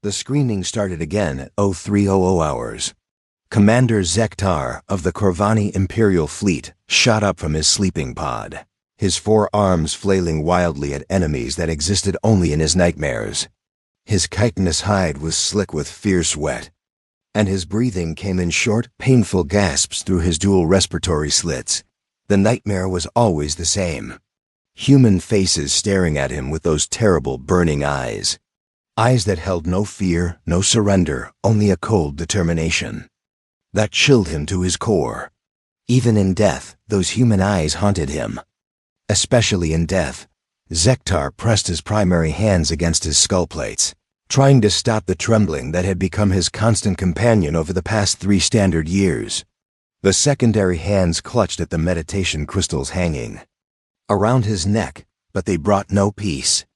The screening started again at 0300 hours. Commander Zektar of the Corvani Imperial Fleet shot up from his sleeping pod, his four arms flailing wildly at enemies that existed only in his nightmares. His chitinous hide was slick with fierce sweat, and his breathing came in short, painful gasps through his dual respiratory slits. The nightmare was always the same. Human faces staring at him with those terrible burning eyes. Eyes that held no fear, no surrender, only a cold determination. That chilled him to his core. Even in death, those human eyes haunted him. Especially in death, Zektar pressed his primary hands against his skull plates, trying to stop the trembling that had become his constant companion over the past 3 standard years. The secondary hands clutched at the meditation crystals hanging around his neck, but they brought no peace.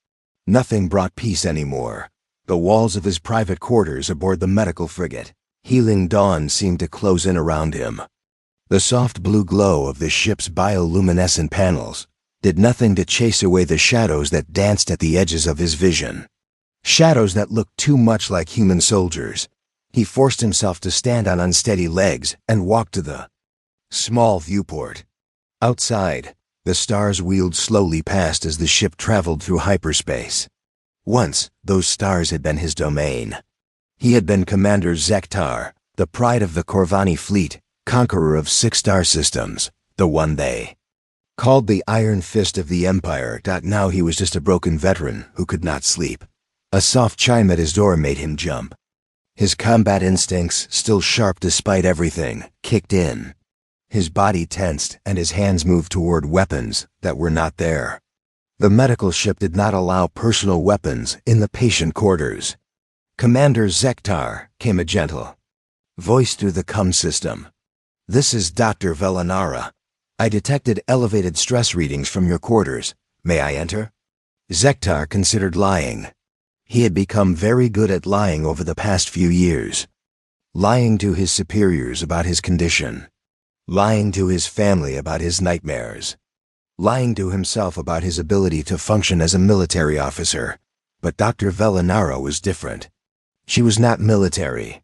Nothing brought peace anymore. The walls of his private quarters aboard the medical frigate, healing dawn, seemed to close in around him. The soft blue glow of the ship's bioluminescent panels did nothing to chase away the shadows that danced at the edges of his vision. Shadows that looked too much like human soldiers. He forced himself to stand on unsteady legs and walk to the small viewport. Outside, the stars wheeled slowly past as the ship traveled through hyperspace. Once, those stars had been his domain. He had been Commander Zektar, the pride of the Corvani fleet, conqueror of 6 star systems, the one they called the Iron Fist of the Empire. Now he was just a broken veteran who could not sleep. A soft chime at his door made him jump. His combat instincts, still sharp despite everything, kicked in. His body tensed and his hands moved toward weapons that were not there. The medical ship did not allow personal weapons in the patient quarters. "Commander Zektar," came a gentle voice through the CUM system. "This is Dr. Velanara. I detected elevated stress readings from your quarters. May I enter?" Zektar considered lying. He had become very good at lying over the past few years. Lying to his superiors about his condition. Lying to his family about his nightmares. Lying to himself about his ability to function as a military officer. But Dr. Velanara was different. She was not military.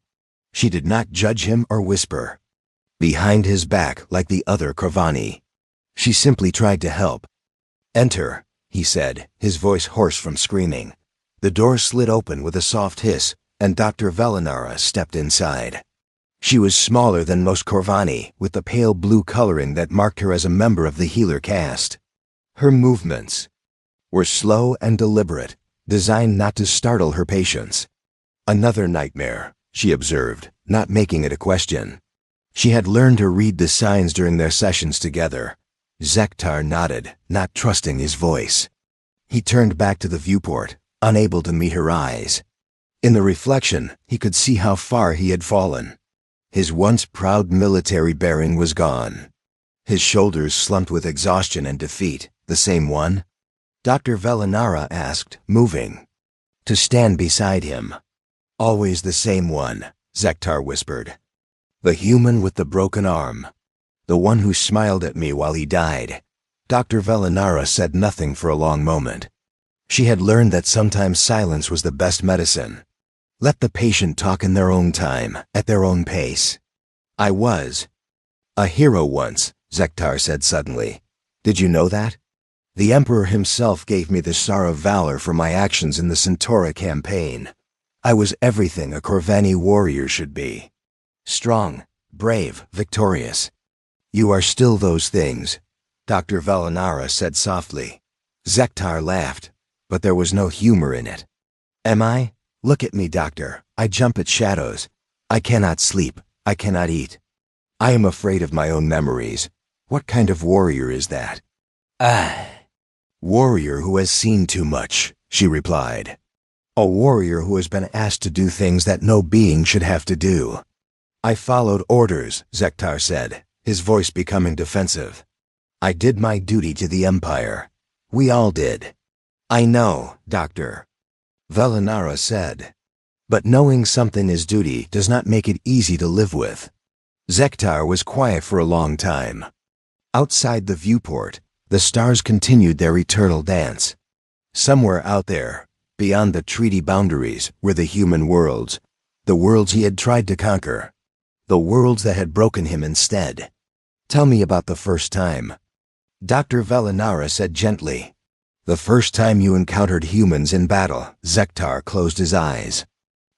She did not judge him or whisper behind his back like the other Corvani. She simply tried to help. "Enter," he said, his voice hoarse from screaming. The door slid open with a soft hiss, and Dr. Velanara stepped inside. She was smaller than most Corvani, with the pale blue coloring that marked her as a member of the healer caste. Her movements were slow and deliberate, designed not to startle her patients. "Another nightmare," she observed, not making it a question. She had learned to read the signs during their sessions together. Zektar nodded, not trusting his voice. He turned back to the viewport, unable to meet her eyes. In the reflection, he could see how far he had fallen. His once proud military bearing was gone. His shoulders slumped with exhaustion and defeat. "The same one?" Dr. Velanara asked, moving to stand beside him. "Always the same one," Zektar whispered. "The human with the broken arm. The one who smiled at me while he died." Dr. Velanara said nothing for a long moment. She had learned that sometimes silence was the best medicine. Let the patient talk in their own time, at their own pace. "I was a hero once," Zektar said suddenly. "Did you know that? The Emperor himself gave me the Star of Valor for my actions in the Centaura campaign. I was everything a Corvani warrior should be. Strong, brave, victorious. You are still those things," Dr. Velanara said softly. Zektar laughed, but there was no humor in it. "Am I? Look at me, doctor. I jump at shadows. I cannot sleep. I cannot eat. I am afraid of my own memories. What kind of warrior is that?" "Warrior who has seen too much," she replied. "A warrior who has been asked to do things that no being should have to do." "I followed orders," Zektar said, his voice becoming defensive. "I did my duty to the Empire. We all did." "I know, Doctor," Velanara said. "But knowing something is duty does not make it easy to live with." Zektar was quiet for a long time. Outside the viewport, the stars continued their eternal dance. Somewhere out there, Beyond the treaty boundaries were the human worlds, the worlds he had tried to conquer, the worlds that had broken him instead. Tell me about the first time, Dr. Velinara said gently. The first time you encountered humans in battle. Zektar closed his eyes.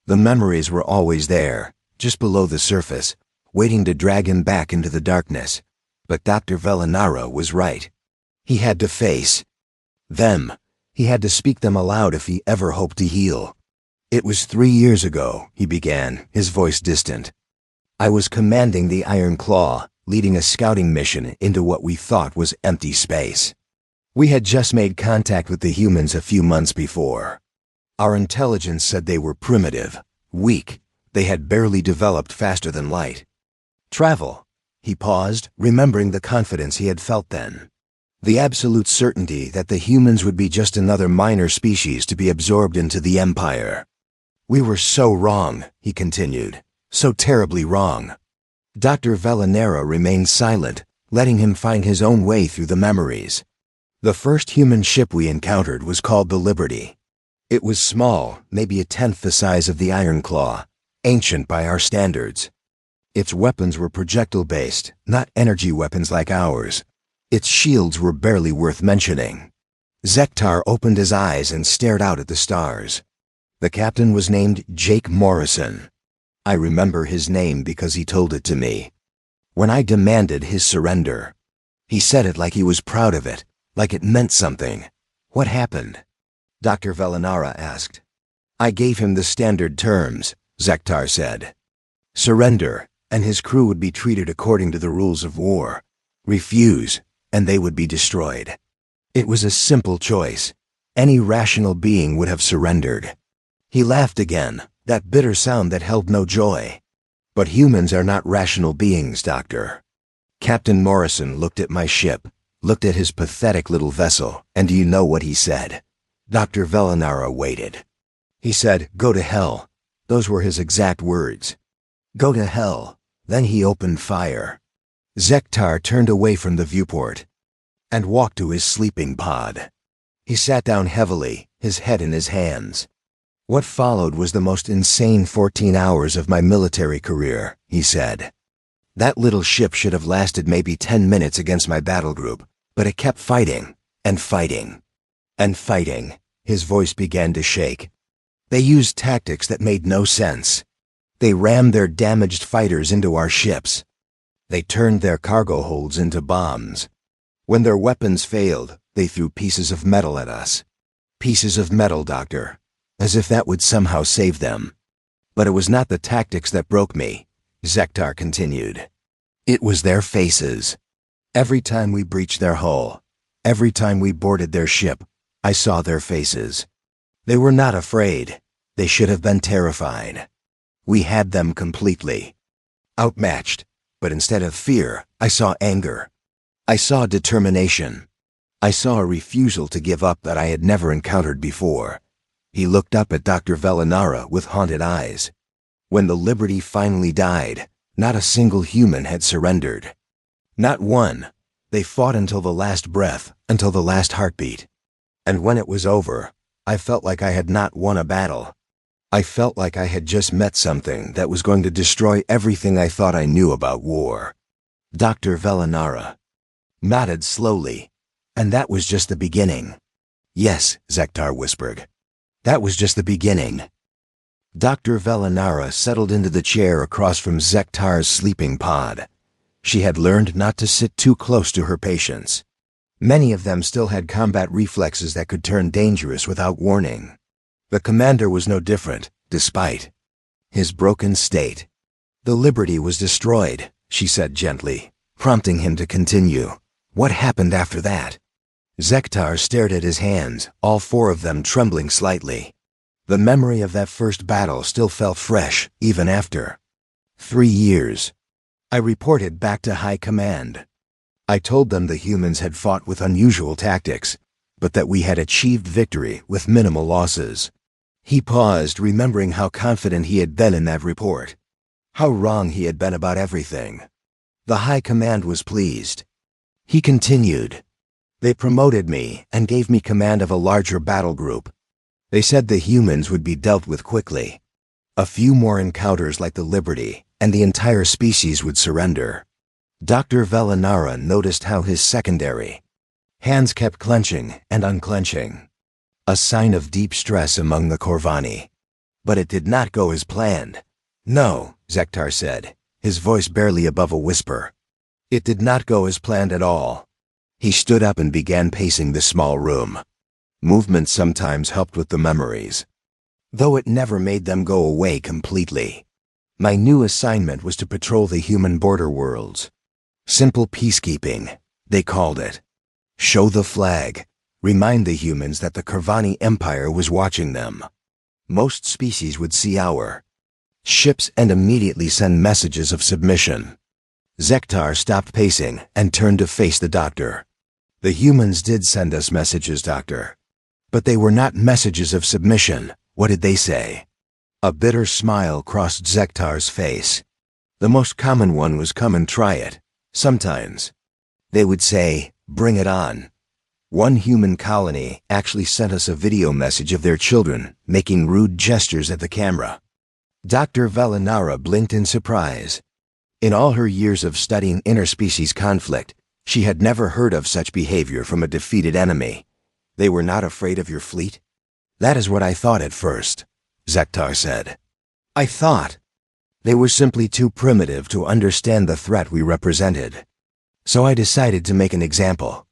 The memories were always there, just below the surface, waiting to drag him back into the darkness. But Dr. Velinara was right. He had to face them. He had to speak them aloud if he ever hoped to heal. It was 3 years ago, he began, his voice distant. I was commanding the Iron Claw, leading a scouting mission into what we thought was empty space. We had just made contact with the humans a few months before. Our intelligence said they were primitive, weak. They had barely developed faster than light. Travel. He paused, remembering the confidence he had felt then. The absolute certainty that the humans would be just another minor species to be absorbed into the Empire. We were so wrong, he continued. So terribly wrong. Dr. Velinara remained silent, letting him find his own way through the memories. The first human ship we encountered was called the Liberty. It was small, maybe a tenth the size of the Iron Claw, ancient by our standards. Its weapons were projectile-based, not energy weapons like ours. Its shields were barely worth mentioning. Zektar opened his eyes and stared out at the stars. The captain was named Jake Morrison. I remember his name because he told it to me. When I demanded his surrender, he said it like he was proud of it, like it meant something. What happened? Dr. Velinara asked. I gave him the standard terms, Zektar said. Surrender, and his crew would be treated according to the rules of war. Refuse, and they would be destroyed. It was a simple choice. Any rational being would have surrendered. He laughed again, that bitter sound that held no joy. But humans are not rational beings, Doctor. Captain Morrison looked at my ship, looked at his pathetic little vessel, and do you know what he said? Dr. Velinara waited. He said, "Go to hell." Those were his exact words. Go to hell. Then he opened fire. Zektar turned away from the viewport and walked to his sleeping pod. He sat down heavily, his head in his hands. What followed was the most insane 14 hours of my military career, he said. That little ship should have lasted maybe 10 minutes against my battle group, but it kept fighting, and fighting, and fighting. His voice began to shake. They used tactics that made no sense. They rammed their damaged fighters into our ships. They turned their cargo holds into bombs. When their weapons failed, they threw pieces of metal at us. Pieces of metal, Doctor. As if that would somehow save them. But it was not the tactics that broke me, Zektar continued. It was their faces. Every time we breached their hull, every time we boarded their ship, I saw their faces. They were not afraid. They should have been terrified. We had them completely outmatched, but instead of fear, I saw anger. I saw determination. I saw a refusal to give up that I had never encountered before. He looked up at Dr. Velinara with haunted eyes. When the Liberty finally died, not a single human had surrendered. Not one. They fought until the last breath, until the last heartbeat. And when it was over, I felt like I had not won a battle. I felt like I had just met something that was going to destroy everything I thought I knew about war. Dr. Velinara nodded slowly. And that was just the beginning. Yes, Zektar whispered. That was just the beginning. Dr. Velinara settled into the chair across from Zektar's sleeping pod. She had learned not to sit too close to her patients. Many of them still had combat reflexes that could turn dangerous without warning. The commander was no different, despite his broken state. The Liberty was destroyed, she said gently, prompting him to continue. What happened after that? Zektar stared at his hands, all 4 of them trembling slightly. The memory of that first battle still felt fresh, even after 3 years. I reported back to High Command. I told them the humans had fought with unusual tactics, but that we had achieved victory with minimal losses. He paused, remembering how confident he had been in that report. How wrong he had been about everything. The High Command was pleased. He continued. They promoted me and gave me command of a larger battle group. They said the humans would be dealt with quickly. A few more encounters like the Liberty, and the entire species would surrender. Dr. Velinara noticed how his secondary hands kept clenching and unclenching, a sign of deep stress among the Corvani. But it did not go as planned. No, Zektar said, his voice barely above a whisper. It did not go as planned at all. He stood up and began pacing the small room. Movement sometimes helped with the memories, though it never made them go away completely. My new assignment was to patrol the human border worlds. Simple peacekeeping, they called it. Show the flag. Remind the humans that the Corvani Empire was watching them. Most species would see our ships and immediately send messages of submission. Zektar stopped pacing and turned to face the doctor. The humans did send us messages, Doctor. But they were not messages of submission. What did they say? A bitter smile crossed Zektar's face. The most common one was come and try it. Sometimes they would say, bring it on. One human colony actually sent us a video message of their children making rude gestures at the camera. Dr. Velinara blinked in surprise. In all her years of studying interspecies conflict, she had never heard of such behavior from a defeated enemy. They were not afraid of your fleet? That is what I thought at first, Zektar said. I thought they were simply too primitive to understand the threat we represented. So I decided to make an example.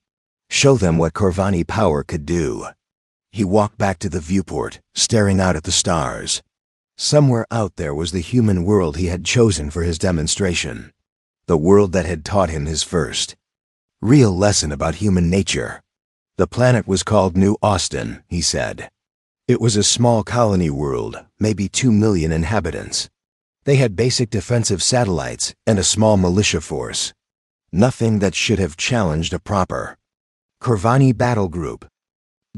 Show them what Corvani power could do. He walked back to the viewport, staring out at the stars. Somewhere out there was the human world he had chosen for his demonstration. The world that had taught him his first real lesson about human nature. The planet was called New Austin, he said. It was a small colony world, maybe 2 million inhabitants. They had basic defensive satellites and a small militia force. Nothing that should have challenged a proper Corvani battle group.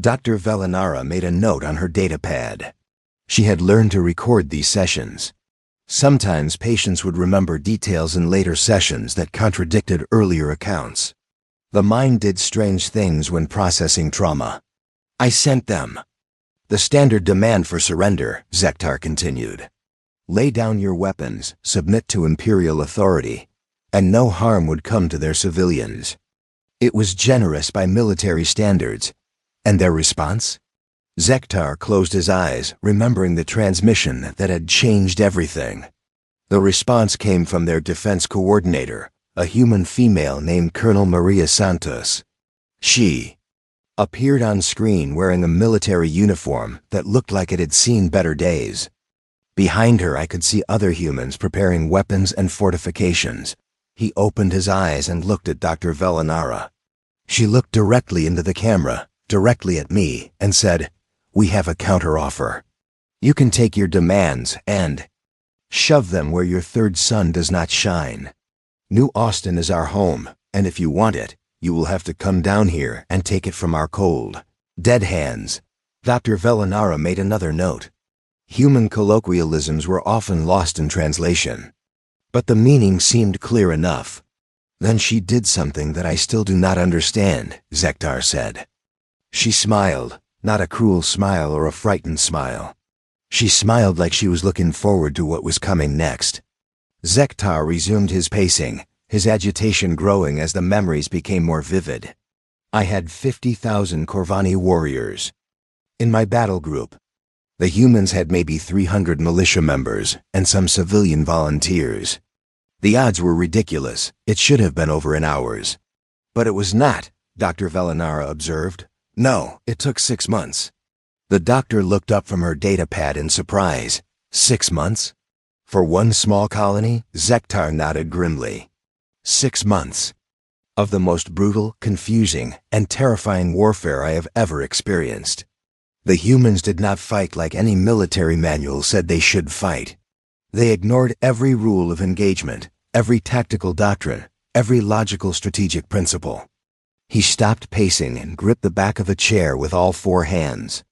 Dr. Velinara made a note on her datapad. She had learned to record these sessions. Sometimes patients would remember details in later sessions that contradicted earlier accounts. The mind did strange things when processing trauma. I sent them the standard demand for surrender, Zektar continued. Lay down your weapons, submit to imperial authority, and no harm would come to their civilians. It was generous by military standards. And their response? Zektar closed his eyes, remembering the transmission that had changed everything. The response came from their defense coordinator, a human female named Colonel Maria Santos. She appeared on screen wearing a military uniform that looked like it had seen better days. Behind her I could see other humans preparing weapons and fortifications. He opened his eyes and looked at Dr. Velinara. She looked directly into the camera, directly at me, and said, "We have a counteroffer. You can take your demands and shove them where your third sun does not shine. New Austin is our home, and if you want it, you will have to come down here and take it from our cold, dead hands." Dr. Velinara made another note. Human colloquialisms were often lost in translation, but the meaning seemed clear enough. Then she did something that I still do not understand, Zektar said. She smiled, not a cruel smile or a frightened smile. She smiled like she was looking forward to what was coming next. Zektar resumed his pacing, his agitation growing as the memories became more vivid. I had 50,000 Corvani warriors in my battle group. The humans had maybe 300 militia members and some civilian volunteers. The odds were ridiculous. It should have been over in hours. But it was not, Dr. Velinara observed. No, it took 6 months. The doctor looked up from her datapad in surprise. 6 months? For one small colony? Zektar nodded grimly. 6 months of the most brutal, confusing, and terrifying warfare I have ever experienced. The humans did not fight like any military manual said they should fight. They ignored every rule of engagement, every tactical doctrine, every logical strategic principle. He stopped pacing and gripped the back of a chair with all 4 hands.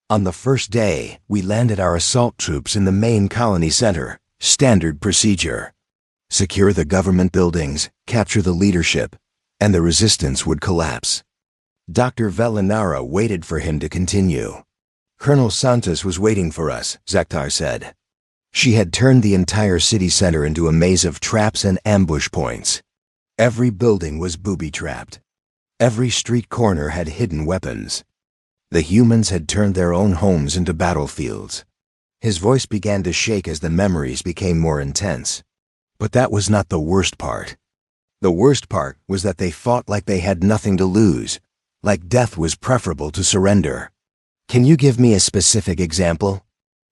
On the first day, we landed our assault troops in the main colony center. Standard procedure. Secure the government buildings, capture the leadership, and the resistance would collapse. Dr. Velinara waited for him to continue. Colonel Santos was waiting for us, Zektar said. She had turned the entire city center into a maze of traps and ambush points. Every building was booby-trapped. Every street corner had hidden weapons. The humans had turned their own homes into battlefields. His voice began to shake as the memories became more intense. But that was not the worst part. The worst part was that they fought like they had nothing to lose, like death was preferable to surrender. Can you give me a specific example?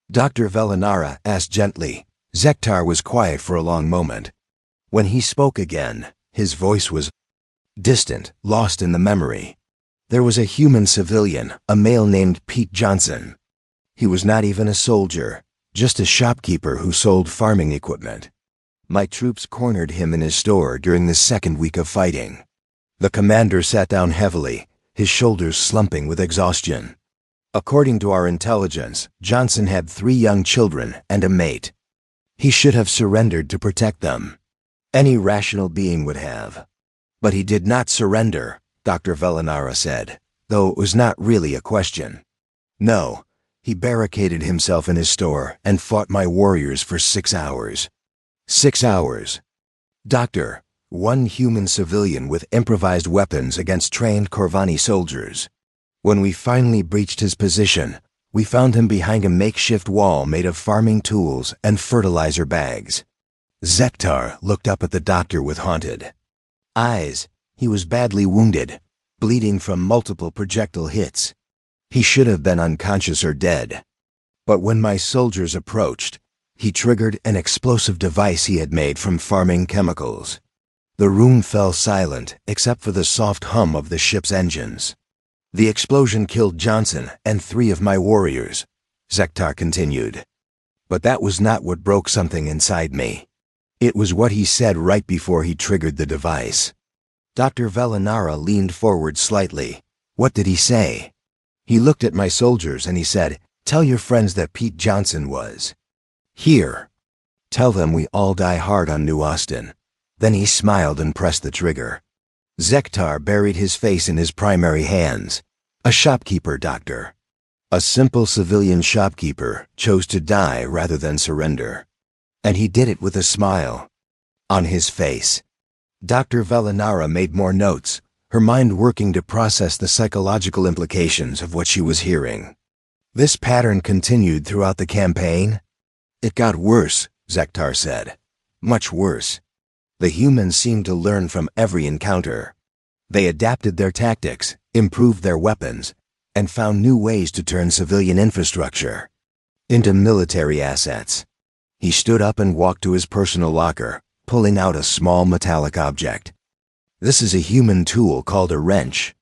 Dr. Velinara asked gently. Zektar was quiet for a long moment. When he spoke again, his voice was distant, lost in the memory. There was a human civilian, a male named Pete Johnson. He was not even a soldier, just a shopkeeper who sold farming equipment. My troops cornered him in his store during the second week of fighting. The commander sat down heavily, his shoulders slumping with exhaustion. According to our intelligence, Johnson had 3 young children and a mate. He should have surrendered to protect them. Any rational being would have. But he did not surrender, Dr. Velinara said, though it was not really a question. No, he barricaded himself in his store and fought my warriors for 6 hours. 6 hours. Doctor, one human civilian with improvised weapons against trained Corvani soldiers. When we finally breached his position, we found him behind a makeshift wall made of farming tools and fertilizer bags. Zektar looked up at the doctor with haunted eyes. He was badly wounded, bleeding from multiple projectile hits. He should have been unconscious or dead. But when my soldiers approached, he triggered an explosive device he had made from farming chemicals. The room fell silent except for the soft hum of the ship's engines. The explosion killed Johnson and 3 of my warriors, Zektar continued. But that was not what broke something inside me. It was what he said right before he triggered the device. Dr. Velinara leaned forward slightly. What did he say? He looked at my soldiers and he said, "Tell your friends that Pete Johnson was here. Tell them we all die hard on New Austin." Then he smiled and pressed the trigger. Zektar buried his face in his primary hands. A shopkeeper, doctor. A simple civilian shopkeeper chose to die rather than surrender. And he did it with a smile on his face. Dr. Velinara made more notes, her mind working to process the psychological implications of what she was hearing. This pattern continued throughout the campaign. It got worse, Zektar said. Much worse. The humans seemed to learn from every encounter. They adapted their tactics, improved their weapons, and found new ways to turn civilian infrastructure into military assets. He stood up and walked to his personal locker, pulling out a small metallic object. This is a human tool called a wrench.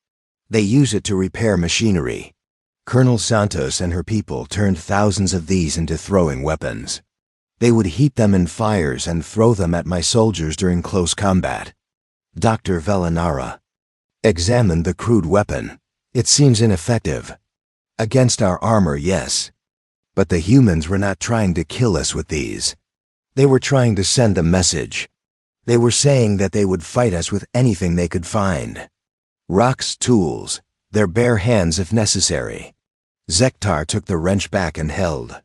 They use it to repair machinery. Colonel Santos and her people turned thousands of these into throwing weapons. They would heat them in fires and throw them at my soldiers during close combat. Dr. Velinara examined the crude weapon. It seems ineffective. Against our armor, yes. But the humans were not trying to kill us with these. They were trying to send a message. They were saying that they would fight us with anything they could find. Rocks, tools, their bare hands if necessary. Zektar took the wrench back and held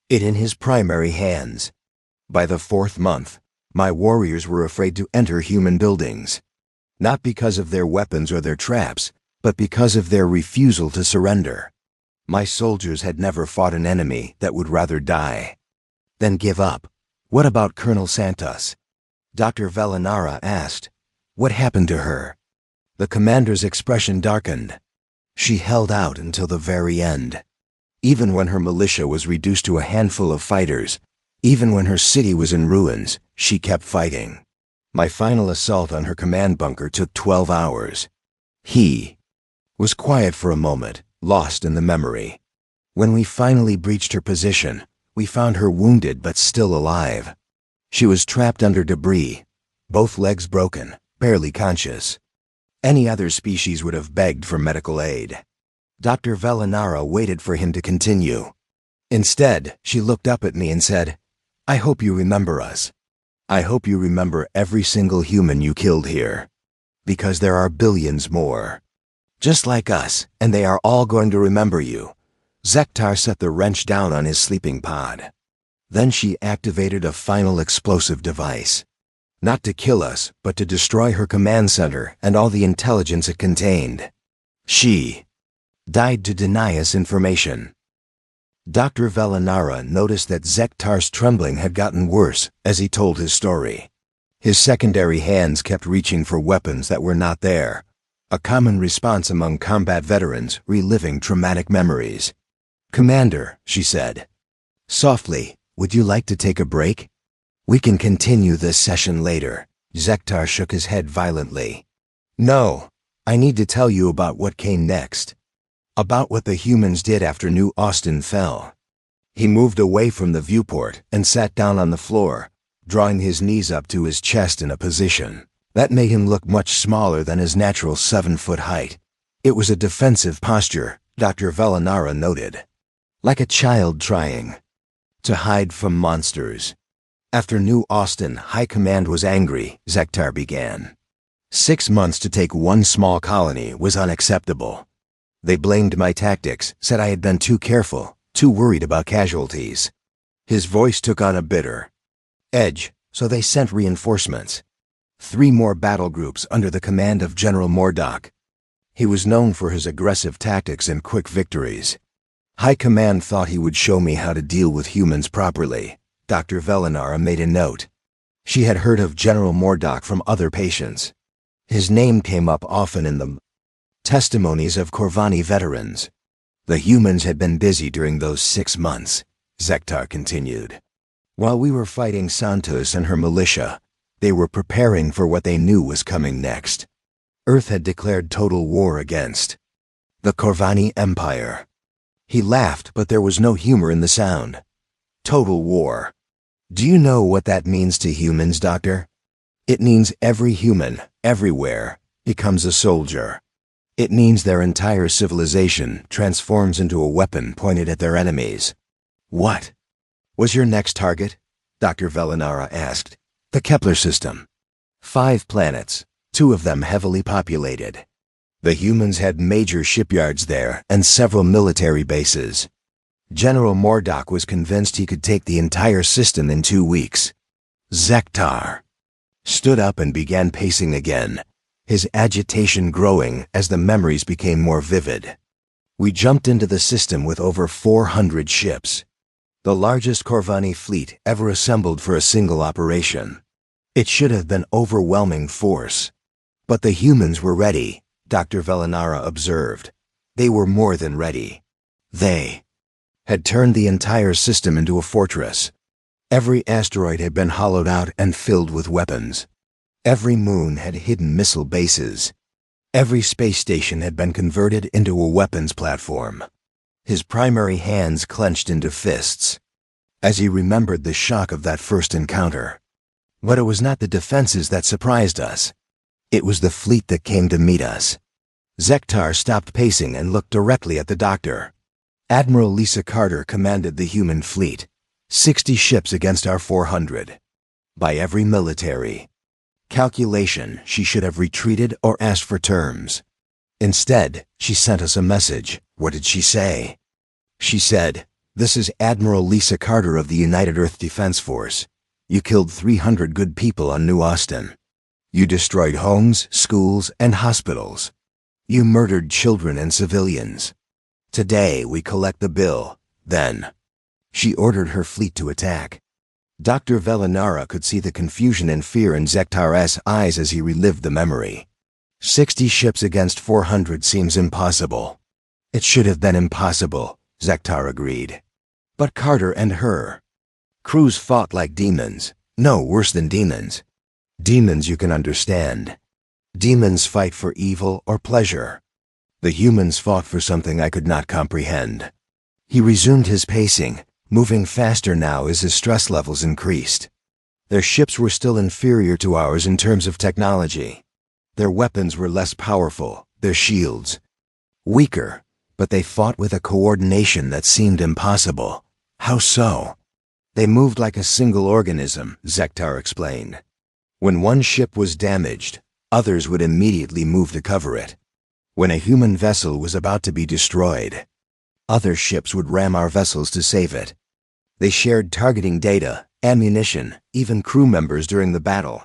it in his primary hands. By the 4th month, my warriors were afraid to enter human buildings. Not because of their weapons or their traps, but because of their refusal to surrender. My soldiers had never fought an enemy that would rather die than give up. What about Colonel Santos? Dr. Velinara asked. What happened to her? The commander's expression darkened. She held out until the very end. Even when her militia was reduced to a handful of fighters, even when her city was in ruins, she kept fighting. My final assault on her command bunker took 12 hours. He was quiet for a moment, lost in the memory. When we finally breached her position, we found her wounded but still alive. She was trapped under debris, both legs broken, barely conscious. Any other species would have begged for medical aid. Dr. Velinara waited for him to continue. Instead, she looked up at me and said, "I hope you remember us. I hope you remember every single human you killed here. Because there are billions more. Just like us, and they are all going to remember you. Zektar set the wrench down on his sleeping pod. Then she activated a final explosive device. Not to kill us, but to destroy her command center and all the intelligence it contained. She died to deny us information. Dr. Velinara noticed that Zektar's trembling had gotten worse as he told his story. His secondary hands kept reaching for weapons that were not there, a common response among combat veterans reliving traumatic memories. "Commander," she said softly, "would you like to take a break? We can continue this session later." Zektar shook his head violently. "No, I need to tell you about what came next. About what the humans did after New Austin fell." He moved away from the viewport and sat down on the floor, drawing his knees up to his chest in a position that made him look much smaller than his natural 7-foot height. It was a defensive posture, Dr. Velinara noted. Like a child trying to hide from monsters. "After New Austin, High Command was angry," Zektar began. 6 months to take one small colony was unacceptable. They blamed my tactics, said I had been too careful, too worried about casualties. His voice took on a bitter edge, so they sent reinforcements. 3 more battle groups under the command of General Mordock. He was known for his aggressive tactics and quick victories. High Command thought he would show me how to deal with humans properly. Dr. Velinara made a note. She had heard of General Mordock from other patients. His name came up often in the testimonies of Corvani veterans. "The humans had been busy during those 6 months," Zektar continued. "While we were fighting Santos and her militia, they were preparing for what they knew was coming next. Earth had declared total war against the Corvani Empire." He laughed, but there was no humor in the sound. "Total war. Do you know what that means to humans, Doctor? It means every human, everywhere, becomes a soldier. It means their entire civilization transforms into a weapon pointed at their enemies." "What was your next target?" Dr. Velinara asked. "The Kepler system. 5 planets, 2 of them heavily populated. The humans had major shipyards there and several military bases. General Mordock was convinced he could take the entire system in 2 weeks." Zektar stood up and began pacing again, his agitation growing as the memories became more vivid. "We jumped into the system with over 400 ships, the largest Corvani fleet ever assembled for a single operation. It should have been overwhelming force. But the humans were ready," Dr. Velinara observed. "They were more than ready. They had turned the entire system into a fortress. Every asteroid had been hollowed out and filled with weapons. Every moon had hidden missile bases. Every space station had been converted into a weapons platform." His primary hands clenched into fists as he remembered the shock of that first encounter. But it was not the defenses that surprised us. It was the fleet that came to meet us. Zektar stopped pacing and looked directly at the doctor. "Admiral Lisa Carter commanded the human fleet. 60 ships against our 400. By every military calculation, she should have retreated or asked for terms. Instead, she sent us a message." "What did she say?" "She said, 'This is Admiral Lisa Carter of the United Earth Defense Force. You killed 300 good people on New Austin. You destroyed homes, schools, and hospitals. You murdered children and civilians. Today we collect the bill. Then she ordered her fleet to attack." Dr. Velinara could see the confusion and fear in Zektar's eyes as he relived the memory. 60 ships against 400 seems impossible." "It should have been impossible," Zektar agreed. "But Carter and her crews fought like demons. No, worse than demons. Demons you can understand. Demons fight for evil or pleasure. The humans fought for something I could not comprehend." He resumed his pacing, moving faster now as his stress levels increased. Their ships were still inferior to ours in terms of technology. Their weapons were less powerful, their shields weaker, but they fought with a coordination that seemed impossible. "How so?" "They moved like a single organism," Zektar explained. "When one ship was damaged, others would immediately move to cover it. When a human vessel was about to be destroyed, other ships would ram our vessels to save it. They shared targeting data, ammunition, even crew members during the battle.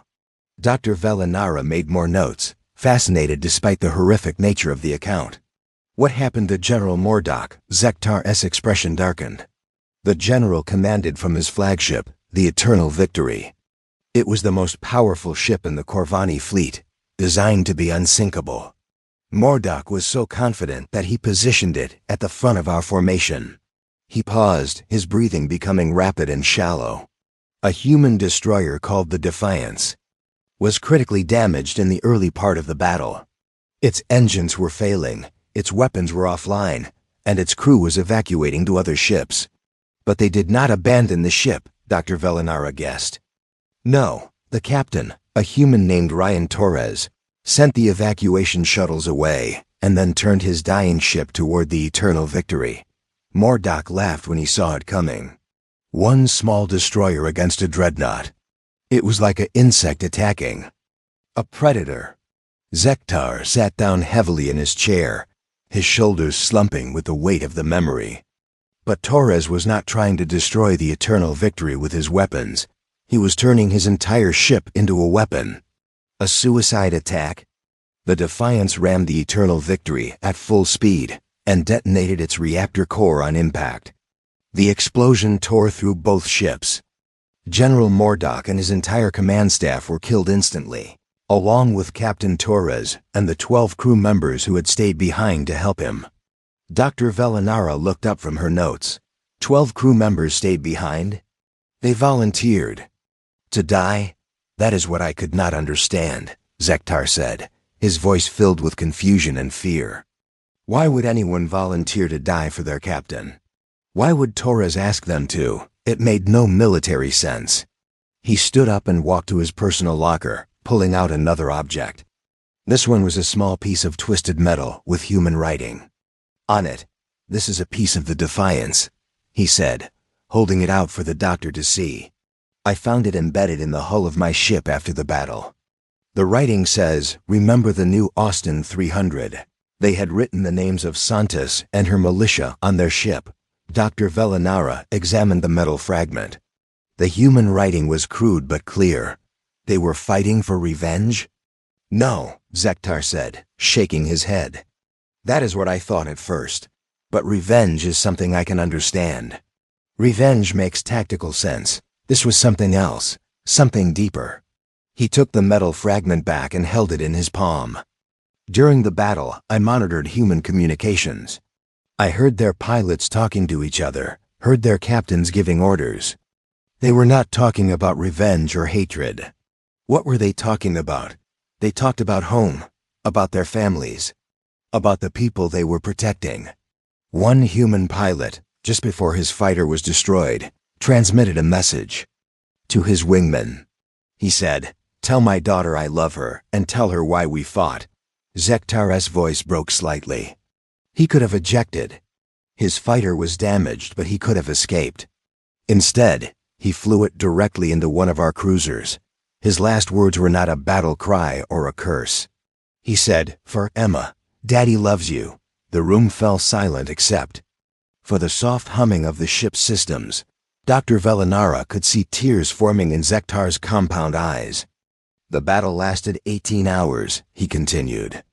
Dr. Velinara made more notes, fascinated despite the horrific nature of the account. What happened to General Mordock? Zektar's expression darkened. The general commanded from his flagship, the Eternal Victory. It was the most powerful ship in the Corvani fleet, designed to be unsinkable. Mordock was so confident that he positioned it at the front of our formation. He paused, his breathing becoming rapid and shallow. A human destroyer called the Defiance was critically damaged in the early part of the battle. Its engines were failing, its weapons were offline, and its crew was evacuating to other ships. But they did not abandon the ship, Dr. Velinara guessed. No, the captain, a human named Ryan Torres, sent the evacuation shuttles away, and then turned his dying ship toward the Eternal Victory. Mordock laughed when he saw it coming. One small destroyer against a dreadnought. It was like an insect attacking. A predator. Zektar sat down heavily in his chair, his shoulders slumping with the weight of the memory. But Torres was not trying to destroy the Eternal Victory with his weapons. He was turning his entire ship into a weapon. A suicide attack? The Defiance rammed the Eternal Victory at full speed and detonated its reactor core on impact. The explosion tore through both ships. General Mordock and his entire command staff were killed instantly, along with Captain Torres and the 12 crew members who had stayed behind to help him. Dr. Velinara looked up from her notes. 12 crew members stayed behind? They volunteered. To die? That is what I could not understand, Zektar said, his voice filled with confusion and fear. Why would anyone volunteer to die for their captain? Why would Torres ask them to? It made no military sense. He stood up and walked to his personal locker, pulling out another object. This one was a small piece of twisted metal with human writing. On it, "This is a piece of the Defiance," he said, holding it out for the doctor to see. I found it embedded in the hull of my ship after the battle. The writing says, "Remember the new Austin 300. They had written the names of Santos and her militia on their ship. Dr. Velinara examined the metal fragment. The human writing was crude but clear. They were fighting for revenge? No, Zektar said, shaking his head. That is what I thought at first. But revenge is something I can understand. Revenge makes tactical sense. This was something else, something deeper. He took the metal fragment back and held it in his palm. During the battle, I monitored human communications. I heard their pilots talking to each other, heard their captains giving orders. They were not talking about revenge or hatred. What were they talking about? They talked about home, about their families, about the people they were protecting. One human pilot, just before his fighter was destroyed, transmitted a message to his wingman. He said, "Tell my daughter I love her, and tell her why we fought." Zektar's voice broke slightly. He could have ejected. His fighter was damaged, but he could have escaped. Instead, he flew it directly into one of our cruisers. His last words were not a battle cry or a curse. He said, "For Emma, Daddy loves you." The room fell silent except for the soft humming of the ship's systems. Dr. Velinara could see tears forming in Zektar's compound eyes. The battle lasted 18 hours, he continued.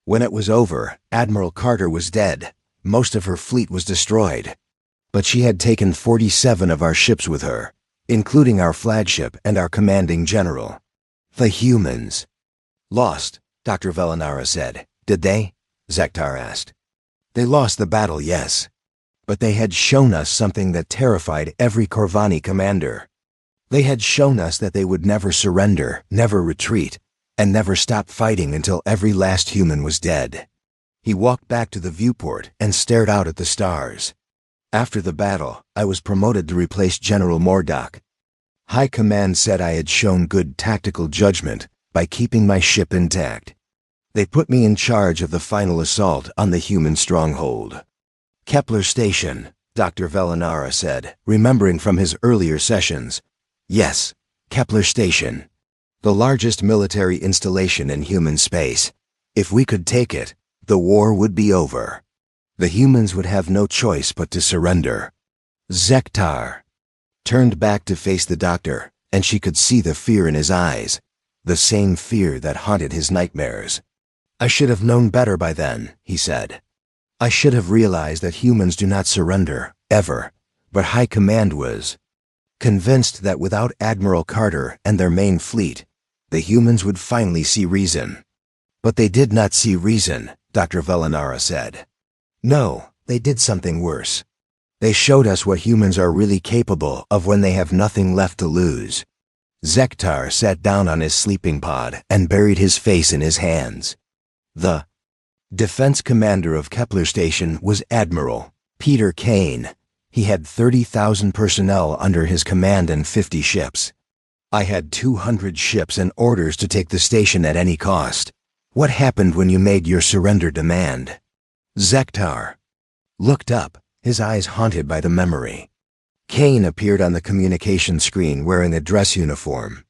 When it was over, Admiral Carter was dead. Most of her fleet was destroyed. But she had taken 47 of our ships with her, including our flagship and our commanding general. The humans. Lost, Dr. Velinara said. Did they? Zektar asked. They lost the battle, yes. But they had shown us something that terrified every Corvani commander. They had shown us that they would never surrender, never retreat, and never stop fighting until every last human was dead. He walked back to the viewport and stared out at the stars. After the battle, I was promoted to replace General Mordock. High Command said I had shown good tactical judgment by keeping my ship intact. They put me in charge of the final assault on the human stronghold. Kepler Station, Dr. Velinara said, remembering from his earlier sessions. Yes, Kepler Station. The largest military installation in human space. If we could take it, the war would be over. The humans would have no choice but to surrender. Zektar turned back to face the doctor, and she could see the fear in his eyes, the same fear that haunted his nightmares. I should have known better by then, he said. I should have realized that humans do not surrender, ever. But High Command was convinced that without Admiral Carter and their main fleet, the humans would finally see reason. But they did not see reason, Dr. Velinara said. No, they did something worse. They showed us what humans are really capable of when they have nothing left to lose. Zektar sat down on his sleeping pod and buried his face in his hands. The defense commander of Kepler Station was Admiral Peter Kane. He had 30,000 personnel under his command and 50 ships. I had 200 ships and orders to take the station at any cost. What happened when you made your surrender demand? Zektar looked up, his eyes haunted by the memory. Kane appeared on the communication screen wearing a dress uniform.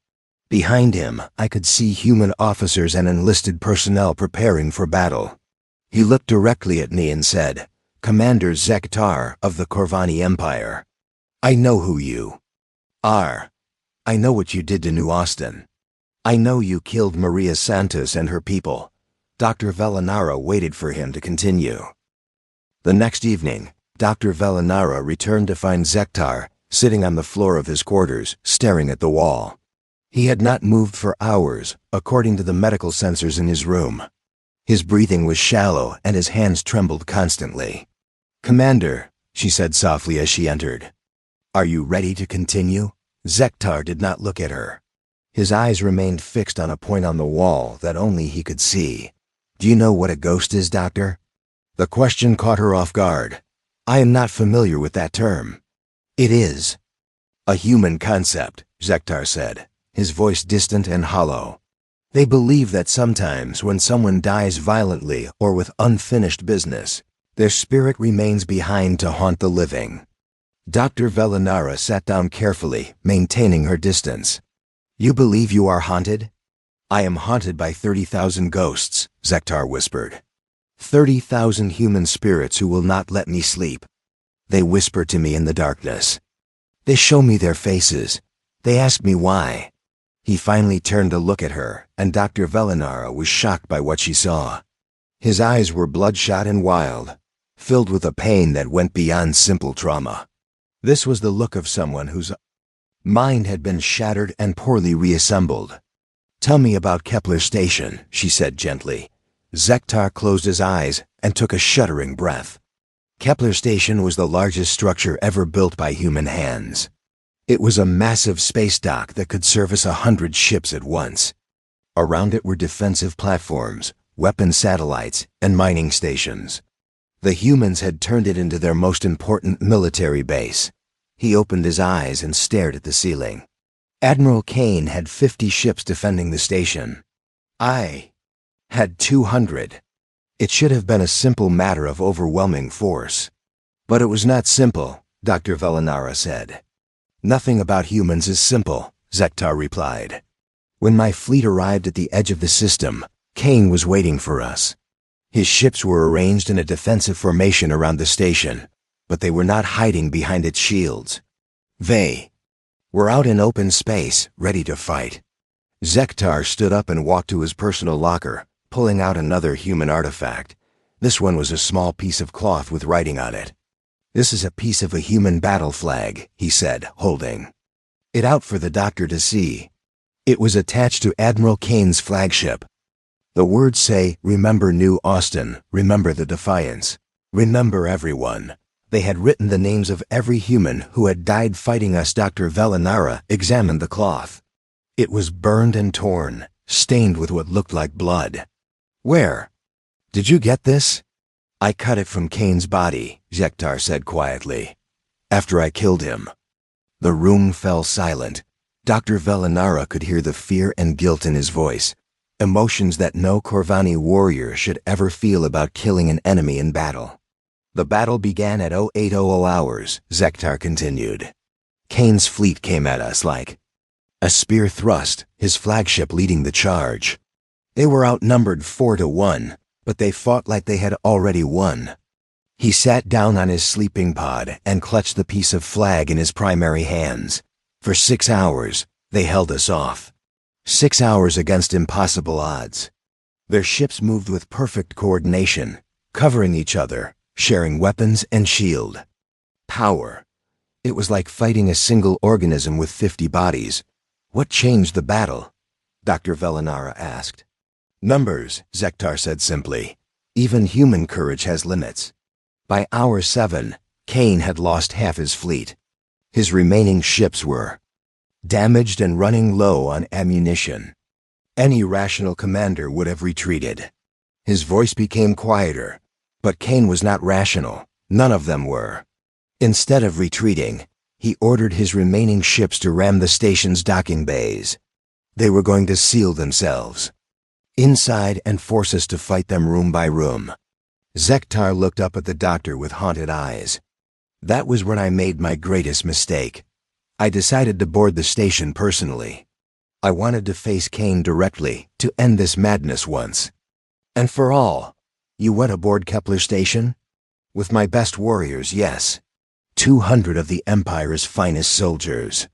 Behind him, I could see human officers and enlisted personnel preparing for battle. He looked directly at me and said, Commander Zektar of the Corvani Empire. I know who you are. I know what you did to New Austin. I know you killed Maria Santos and her people. Dr. Velinara waited for him to continue. The next evening, Dr. Velinara returned to find Zektar sitting on the floor of his quarters, staring at the wall. He had not moved for hours, according to the medical sensors in his room. His breathing was shallow and his hands trembled constantly. Commander, she said softly as she entered. Are you ready to continue? Zektar did not look at her. His eyes remained fixed on a point on the wall that only he could see. Do you know what a ghost is, Doctor? The question caught her off guard. I am not familiar with that term. It is a human concept, Zektar said, his voice distant and hollow. They believe that sometimes when someone dies violently or with unfinished business, their spirit remains behind to haunt the living. Dr. Velinara sat down carefully, maintaining her distance. You believe you are haunted? I am haunted by 30,000 ghosts, Zektar whispered. 30,000 human spirits who will not let me sleep. They whisper to me in the darkness. They show me their faces. They ask me why. He finally turned to look at her, and Dr. Velinara was shocked by what she saw. His eyes were bloodshot and wild, filled with a pain that went beyond simple trauma. This was the look of someone whose mind had been shattered and poorly reassembled. Tell me about Kepler Station, she said gently. Zektar closed his eyes and took a shuddering breath. Kepler Station was the largest structure ever built by human hands. It was a massive space dock that could service 100 ships at once. Around it were defensive platforms, weapon satellites, and mining stations. The humans had turned it into their most important military base. He opened his eyes and stared at the ceiling. Admiral Kane had 50 ships defending the station. I had 200. It should have been a simple matter of overwhelming force. But it was not simple, Dr. Velinara said. Nothing about humans is simple, Zektar replied. When my fleet arrived at the edge of the system, Kane was waiting for us. His ships were arranged in a defensive formation around the station, but they were not hiding behind its shields. They were out in open space, ready to fight. Zektar stood up and walked to his personal locker, pulling out another human artifact. This one was a small piece of cloth with writing on it. This is a piece of a human battle flag, he said, holding it out for the doctor to see. It was attached to Admiral Kane's flagship. The words say, remember New Austin, remember the Defiance, remember everyone. They had written the names of every human who had died fighting us. Dr. Velinara examined the cloth. It was burned and torn, stained with what looked like blood. Where did you get this? I cut it from Kane's body, Zektar said quietly. After I killed him. The room fell silent. Dr. Velinara could hear the fear and guilt in his voice, emotions that no Corvani warrior should ever feel about killing an enemy in battle. The battle began at 0800 hours, Zektar continued. Kane's fleet came at us like a spear thrust, his flagship leading the charge. They were outnumbered 4-1, but they fought like they had already won. He sat down on his sleeping pod and clutched the piece of flag in his primary hands. For 6 hours, they held us off. 6 hours against impossible odds. Their ships moved with perfect coordination, covering each other, sharing weapons and shield. Power. It was like fighting a single organism with 50 bodies. What changed the battle? Dr. Velinara asked. Numbers, Zektar said simply. Even human courage has limits. By hour 7, Kane had lost half his fleet. His remaining ships were damaged and running low on ammunition. Any rational commander would have retreated. His voice became quieter, but Kane was not rational. None of them were. Instead of retreating, he ordered his remaining ships to ram the station's docking bays. They were going to seal themselves inside and force us to fight them room by room. Zektar looked up at the doctor with haunted eyes. That was when I made my greatest mistake. I decided to board the station personally. I wanted to face Kane directly, to end this madness once and for all. You went aboard Kepler Station? With my best warriors, yes. 200 of the Empire's finest soldiers.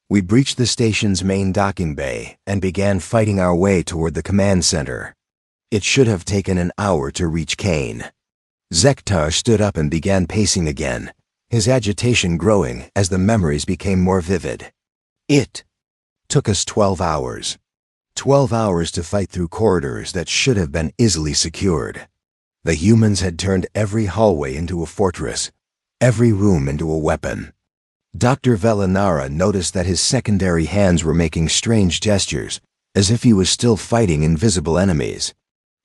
We breached the station's main docking bay and began fighting our way toward the command center. It should have taken an hour to reach Kane. Zektar stood up and began pacing again, his agitation growing as the memories became more vivid. It took us 12 hours. 12 hours to fight through corridors that should have been easily secured. The humans had turned every hallway into a fortress, every room into a weapon. Dr. Velinara noticed that his secondary hands were making strange gestures, as if he was still fighting invisible enemies.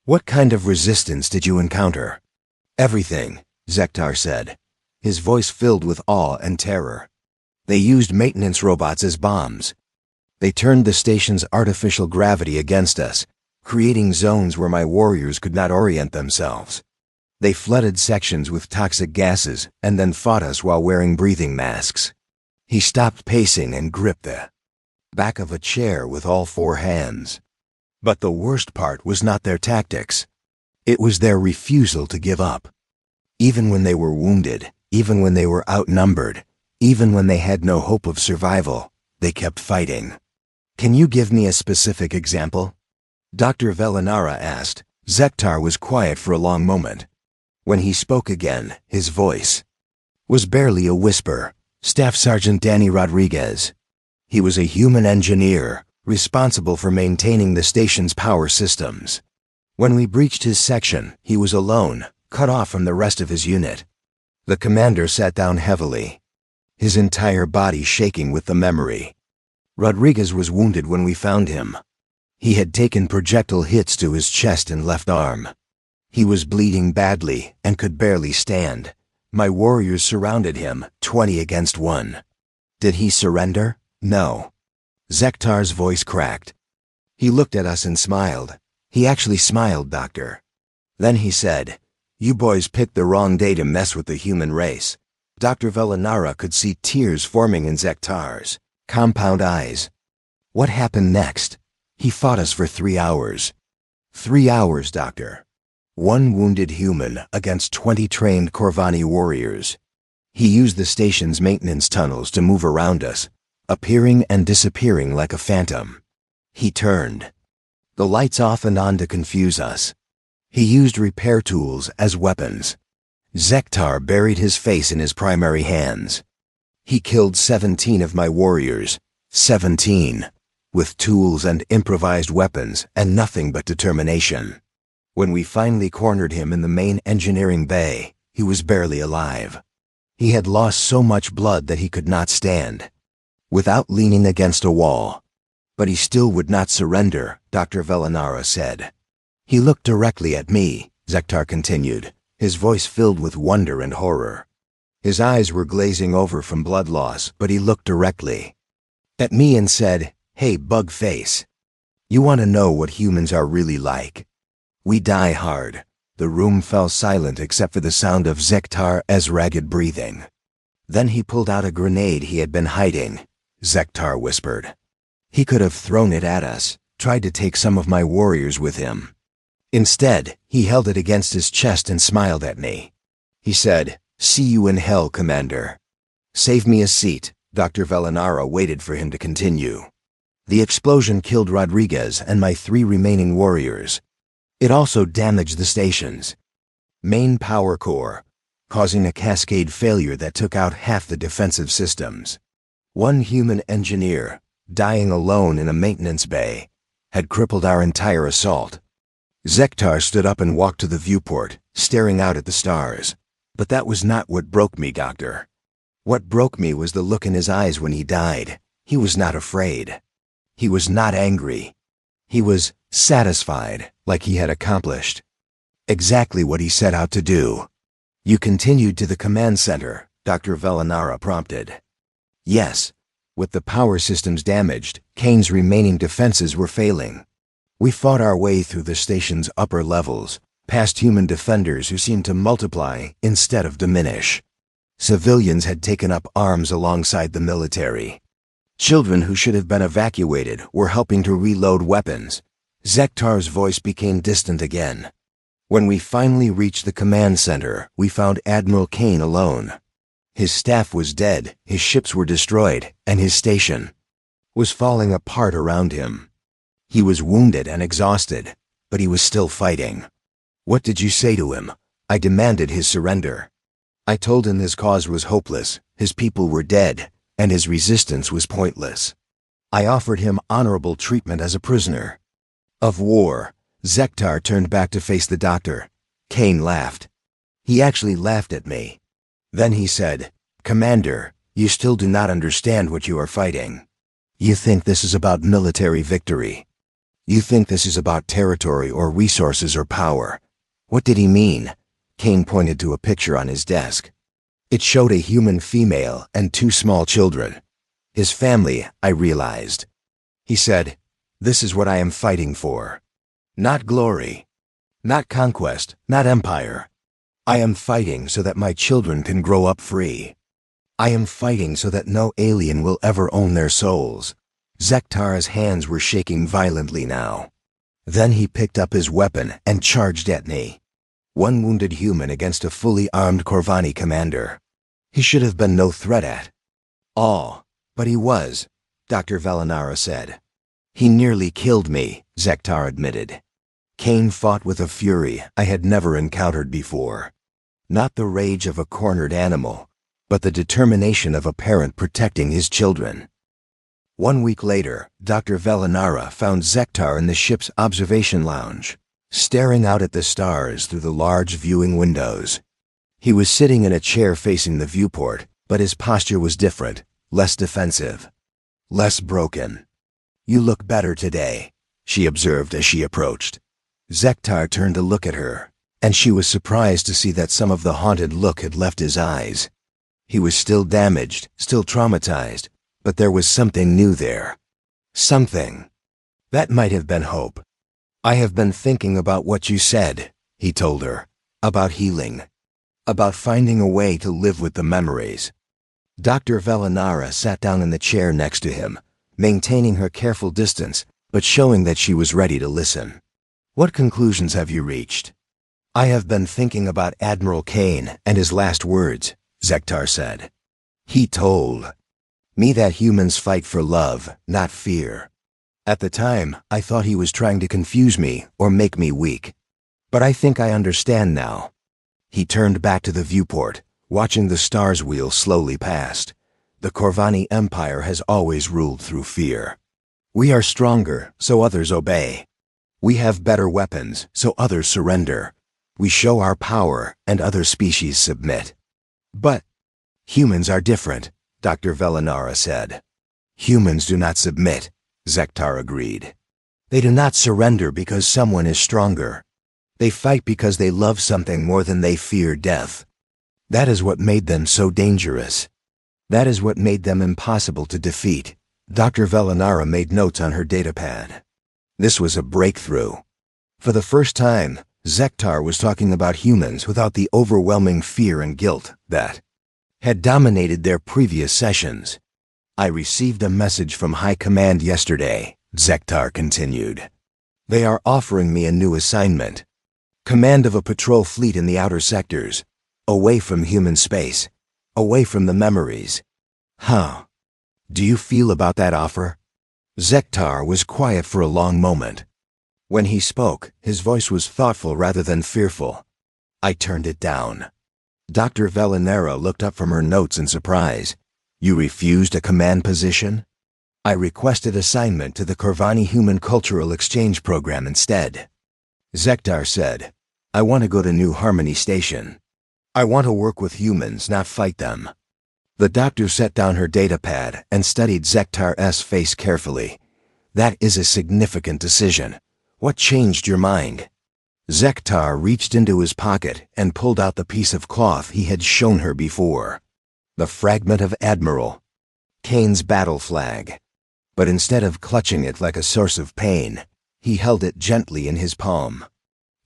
What kind of resistance did you encounter? Everything, Zektar said, his voice filled with awe and terror. They used maintenance robots as bombs. They turned the station's artificial gravity against us, creating zones where my warriors could not orient themselves. They flooded sections with toxic gases and then fought us while wearing breathing masks. He stopped pacing and gripped the back of a chair with all 4 hands. But the worst part was not their tactics. It was their refusal to give up. Even when they were wounded, even when they were outnumbered, even when they had no hope of survival, they kept fighting. Can you give me a specific example? Dr. Velinara asked. Zektar was quiet for a long moment. When he spoke again, his voice was barely a whisper. Staff Sergeant Danny Rodriguez. He was a human engineer, responsible for maintaining the station's power systems. When we breached his section, he was alone, cut off from the rest of his unit. The commander sat down heavily, his entire body shaking with the memory. Rodriguez was wounded when we found him. He had taken projectile hits to his chest and left arm. He was bleeding badly and could barely stand. My warriors surrounded him, 20 against 1. Did he surrender? No. Zektar's voice cracked. He looked at us and smiled. He actually smiled, Doctor. Then he said, "You boys picked the wrong day to mess with the human race." Dr. Velinara could see tears forming in Zektar's compound eyes. What happened next? He fought us for 3 hours. 3 hours, Doctor. 1 wounded human against 20 trained Corvani warriors. He used the station's maintenance tunnels to move around us, appearing and disappearing like a phantom. He turned the lights off and on to confuse us. He used repair tools as weapons. Zektar buried his face in his primary hands. He killed 17 of my warriors, 17, with tools and improvised weapons and nothing but determination. When we finally cornered him in the main engineering bay, he was barely alive. He had lost so much blood that he could not stand, without leaning against a wall. But he still would not surrender, Dr. Velinara said. He looked directly at me, Zektar continued, his voice filled with wonder and horror. His eyes were glazing over from blood loss, but he looked directly at me and said, "Hey, bug face. You want to know what humans are really like? We die hard." The room fell silent except for the sound of Zektar's ragged breathing. Then he pulled out a grenade he had been hiding, Zektar whispered. He could have thrown it at us, tried to take some of my warriors with him. Instead, he held it against his chest and smiled at me. He said, "See you in hell, Commander." "Save me a seat." Dr. Velinara waited for him to continue. The explosion killed Rodriguez and my 3 remaining warriors. It also damaged the station's main power core, causing a cascade failure that took out half the defensive systems. One human engineer, dying alone in a maintenance bay, had crippled our entire assault. Zektar stood up and walked to the viewport, staring out at the stars. But that was not what broke me, Doctor. What broke me was the look in his eyes when he died. He was not afraid. He was not angry. He was satisfied, like he had accomplished exactly what he set out to do. "You continued to the command center," Dr. Velinara prompted. "Yes. With the power systems damaged, Kane's remaining defenses were failing. We fought our way through the station's upper levels, past human defenders who seemed to multiply instead of diminish. Civilians had taken up arms alongside the military. Children who should have been evacuated were helping to reload weapons." Zektar's voice became distant again. "When we finally reached the command center, we found Admiral Kane alone. His staff was dead, his ships were destroyed, and his station was falling apart around him. He was wounded and exhausted, but he was still fighting." "What did you say to him?" "I demanded his surrender. I told him his cause was hopeless, his people were dead, and his resistance was pointless. I offered him honorable treatment as a prisoner of war." Zektar turned back to face the doctor. Kane laughed. He actually laughed at me. Then he said, "Commander, you still do not understand what you are fighting. You think this is about military victory. You think this is about territory or resources or power." "What did he mean?" Kane pointed to a picture on his desk. It showed a human female and 2 small children. His family, I realized. He said, "This is what I am fighting for. Not glory. Not conquest. Not empire. I am fighting so that my children can grow up free. I am fighting so that no alien will ever own their souls." Zektar's hands were shaking violently now. Then he picked up his weapon and charged at me. One wounded human against a fully armed Corvani commander. He should have been no threat at all, but he was, Dr. Velinara said. "He nearly killed me," Zektar admitted. Kane fought with a fury I had never encountered before. Not the rage of a cornered animal, but the determination of a parent protecting his children. 1 week later, Dr. Velinara found Zektar in the ship's observation lounge, staring out at the stars through the large viewing windows. He was sitting in a chair facing the viewport, but his posture was different, less defensive, less broken. "You look better today," she observed as she approached. Zektar turned to look at her, and she was surprised to see that some of the haunted look had left his eyes. He was still damaged, still traumatized, but there was something new there. Something that might have been hope. "I have been thinking about what you said," he told her, "about healing, about finding a way to live with the memories." Dr. Velinara sat down in the chair next to him, maintaining her careful distance, but showing that she was ready to listen. "What conclusions have you reached?" "I have been thinking about Admiral Kane and his last words," Zektar said. "He told me that humans fight for love, not fear. At the time, I thought he was trying to confuse me or make me weak. But I think I understand now." He turned back to the viewport, watching the stars wheel slowly past. The Corvani Empire has always ruled through fear. We are stronger, so others obey. We have better weapons, so others surrender. We show our power, and other species submit. But humans are different, Dr. Velinara said. "Humans do not submit," Zektar agreed. "They do not surrender because someone is stronger. They fight because they love something more than they fear death. That is what made them so dangerous. That is what made them impossible to defeat." Dr. Velinara made notes on her datapad. This was a breakthrough. For the first time, Zektar was talking about humans without the overwhelming fear and guilt that had dominated their previous sessions. "I received a message from High Command yesterday," Zektar continued. "They are offering me a new assignment. Command of a patrol fleet in the outer sectors. Away from human space. Away from the memories. How do you feel about that offer? Zektar was quiet for a long moment. When he spoke, his voice was thoughtful rather than fearful. I turned it down. Dr. Velanera looked up from her notes in surprise. You refused a command position? I requested assignment to the Corvani Human Cultural Exchange Program instead. Zektar said, I want to go to New Harmony Station. I want to work with humans, not fight them. The doctor set down her datapad and studied Zektar's face carefully. That is a significant decision. What changed your mind? Zektar reached into his pocket and pulled out the piece of cloth he had shown her before. The fragment of Admiral Kane's battle flag. But instead of clutching it like a source of pain, he held it gently in his palm.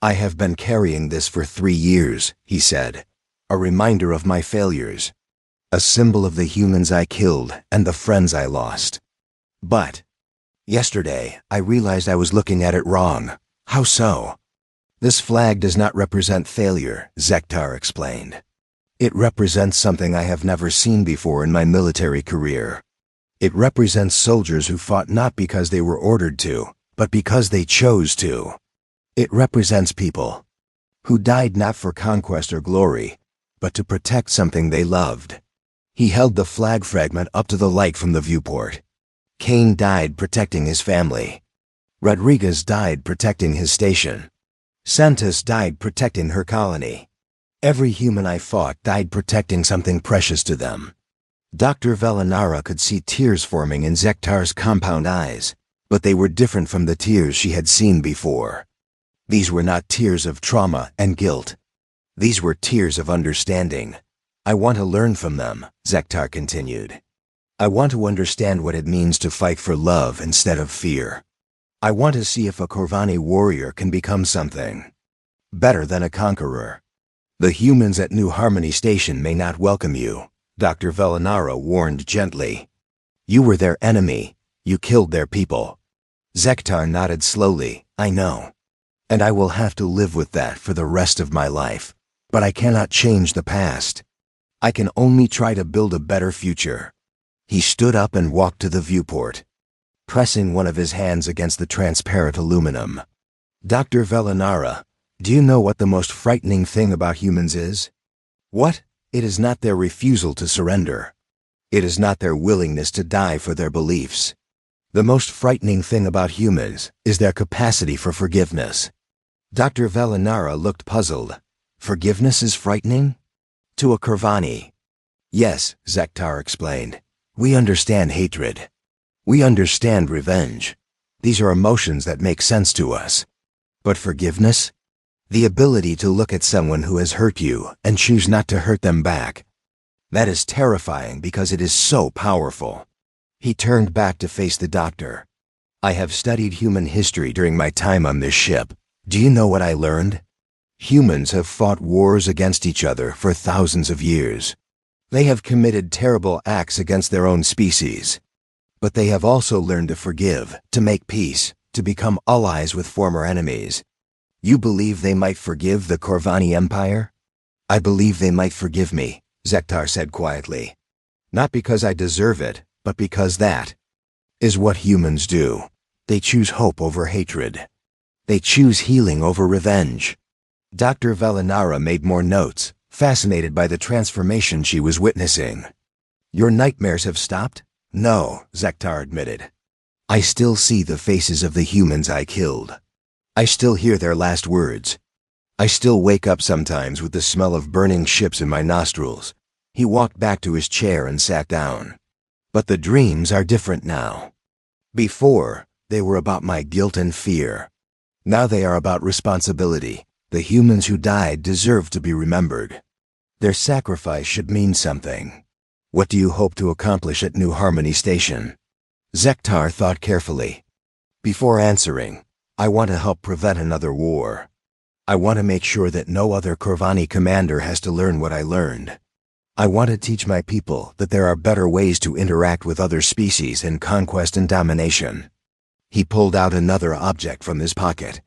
I have been carrying this for 3 years, he said. A reminder of my failures. A symbol of the humans I killed and the friends I lost. But yesterday, I realized I was looking at it wrong. How so? This flag does not represent failure, Zektar explained. It represents something I have never seen before in my military career. It represents soldiers who fought not because they were ordered to, but because they chose to. It represents people who died not for conquest or glory, but to protect something they loved. He held the flag fragment up to the light from the viewport. Kane died protecting his family. Rodriguez died protecting his station. Santos died protecting her colony. Every human I fought died protecting something precious to them. Dr. Velanara could see tears forming in Zektar's compound eyes, but they were different from the tears she had seen before. These were not tears of trauma and guilt. These were tears of understanding. I want to learn from them, Zektar continued. I want to understand what it means to fight for love instead of fear. I want to see if a Corvani warrior can become something better than a conqueror. The humans at New Harmony Station may not welcome you, Dr. Velanara warned gently. You were their enemy. You killed their people. Zektar nodded slowly. I know. And I will have to live with that for the rest of my life. But I cannot change the past. I can only try to build a better future. He stood up and walked to the viewport, pressing one of his hands against the transparent aluminum. Dr. Velanara, do you know what the most frightening thing about humans is? What? It is not their refusal to surrender. It is not their willingness to die for their beliefs. The most frightening thing about humans is their capacity for forgiveness. Dr. Velanara looked puzzled. Forgiveness is frightening? To a Corvani. Yes, Zektar explained. We understand hatred. We understand revenge. These are emotions that make sense to us. But forgiveness? The ability to look at someone who has hurt you and choose not to hurt them back. That is terrifying because it is so powerful. He turned back to face the doctor. I have studied human history during my time on this ship. Do you know what I learned? Humans have fought wars against each other for thousands of years. They have committed terrible acts against their own species. But they have also learned to forgive, to make peace, to become allies with former enemies. You believe they might forgive the Corvani Empire? I believe they might forgive me, Zektar said quietly. Not because I deserve it, but because that is what humans do. They choose hope over hatred. They choose healing over revenge. Dr. Velanara made more notes, fascinated by the transformation she was witnessing. Your nightmares have stopped? No, Zektar admitted. I still see the faces of the humans I killed. I still hear their last words. I still wake up sometimes with the smell of burning ships in my nostrils. He walked back to his chair and sat down. But the dreams are different now. Before, they were about my guilt and fear. Now they are about responsibility. The humans who died deserve to be remembered. Their sacrifice should mean something. What do you hope to accomplish at New Harmony Station? Zektar thought carefully. Before answering, I want to help prevent another war. I want to make sure that no other Corvani commander has to learn what I learned. I want to teach my people that there are better ways to interact with other species than conquest and domination. He pulled out another object from his pocket.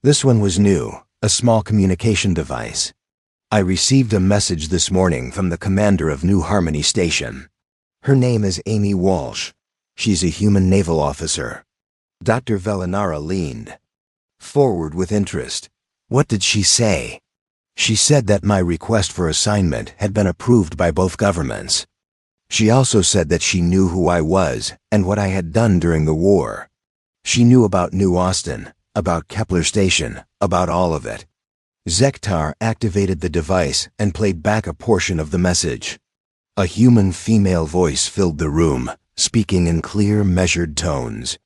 This one was new, a small communication device. I received a message this morning from the commander of New Harmony Station. Her name is Amy Walsh. She's a human naval officer. Dr. Velinara leaned forward with interest. What did she say? She said that my request for assignment had been approved by both governments. She also said that she knew who I was and what I had done during the war. She knew about New Austin, about Kepler Station, about all of it. Zektar activated the device and played back a portion of the message. A human female voice filled the room, speaking in clear, measured tones.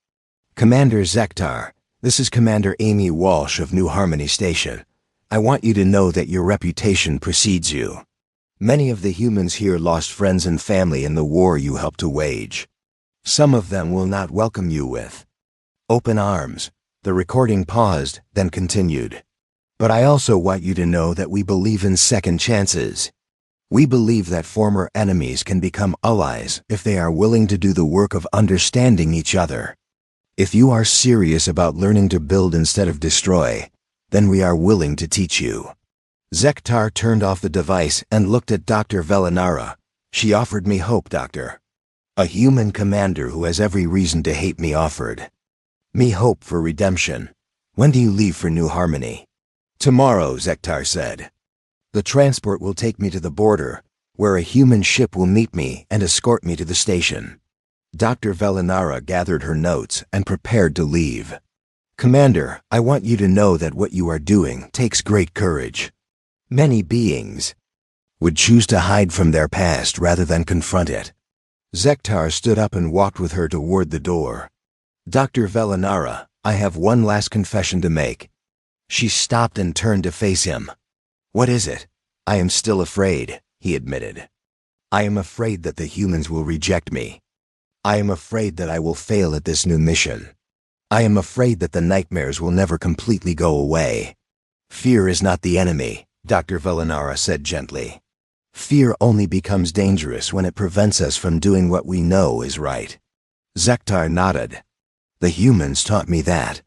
Commander Zektar, this is Commander Amy Walsh of New Harmony Station. I want you to know that your reputation precedes you. Many of the humans here lost friends and family in the war you helped to wage. Some of them will not welcome you with open arms. The recording paused, then continued. But I also want you to know that we believe in second chances. We believe that former enemies can become allies if they are willing to do the work of understanding each other. If you are serious about learning to build instead of destroy, then we are willing to teach you. Zektar turned off the device and looked at Dr. Velinara. She offered me hope, Doctor. A human commander who has every reason to hate me offered me hope for redemption. When do you leave for New Harmony? Tomorrow, Zektar said. The transport will take me to the border, where a human ship will meet me and escort me to the station. Dr. Velinara gathered her notes and prepared to leave. Commander, I want you to know that what you are doing takes great courage. Many beings would choose to hide from their past rather than confront it. Zektar stood up and walked with her toward the door. Dr. Velinara, I have one last confession to make. She stopped and turned to face him. What is it? I am still afraid, he admitted. I am afraid that the humans will reject me. I am afraid that I will fail at this new mission. I am afraid that the nightmares will never completely go away. Fear is not the enemy, Dr. Velinara said gently. Fear only becomes dangerous when it prevents us from doing what we know is right. Zektar nodded. The humans taught me that.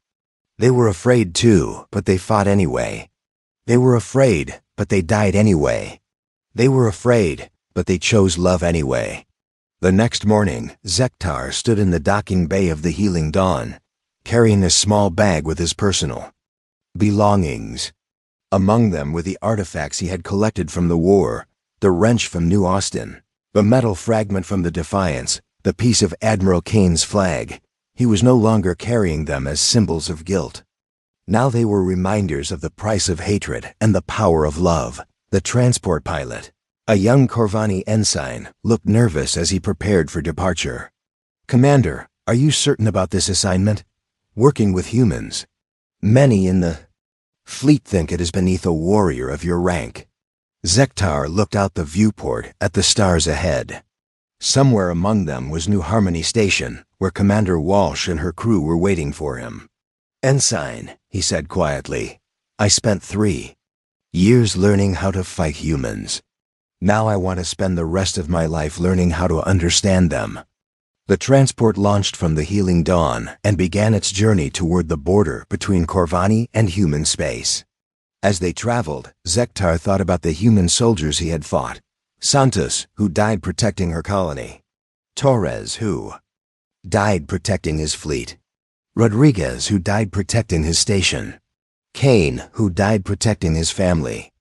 They were afraid too, but they fought anyway. They were afraid, but they died anyway. They were afraid, but they chose love anyway. The next morning, Zektar stood in the docking bay of the Healing Dawn, carrying a small bag with his personal belongings. Among them were the artifacts he had collected from the war, the wrench from New Austin, the metal fragment from the Defiance, the piece of Admiral Kane's flag. He was no longer carrying them as symbols of guilt. Now they were reminders of the price of hatred and the power of love. The transport pilot, a young Corvani ensign, looked nervous as he prepared for departure. Commander, are you certain about this assignment? Working with humans. Many in the fleet think it is beneath a warrior of your rank. Zektar looked out the viewport at the stars ahead. Somewhere among them was New Harmony Station, where Commander Walsh and her crew were waiting for him. Ensign, he said quietly, I spent 3 years learning how to fight humans. Now I want to spend the rest of my life learning how to understand them. The transport launched from the Healing Dawn and began its journey toward the border between Corvani and human space. As they traveled, Zektar thought about the human soldiers he had fought. Santos, who died protecting her colony. Torres, who died protecting his fleet. Rodriguez, who died protecting his station. Kane, who died protecting his family.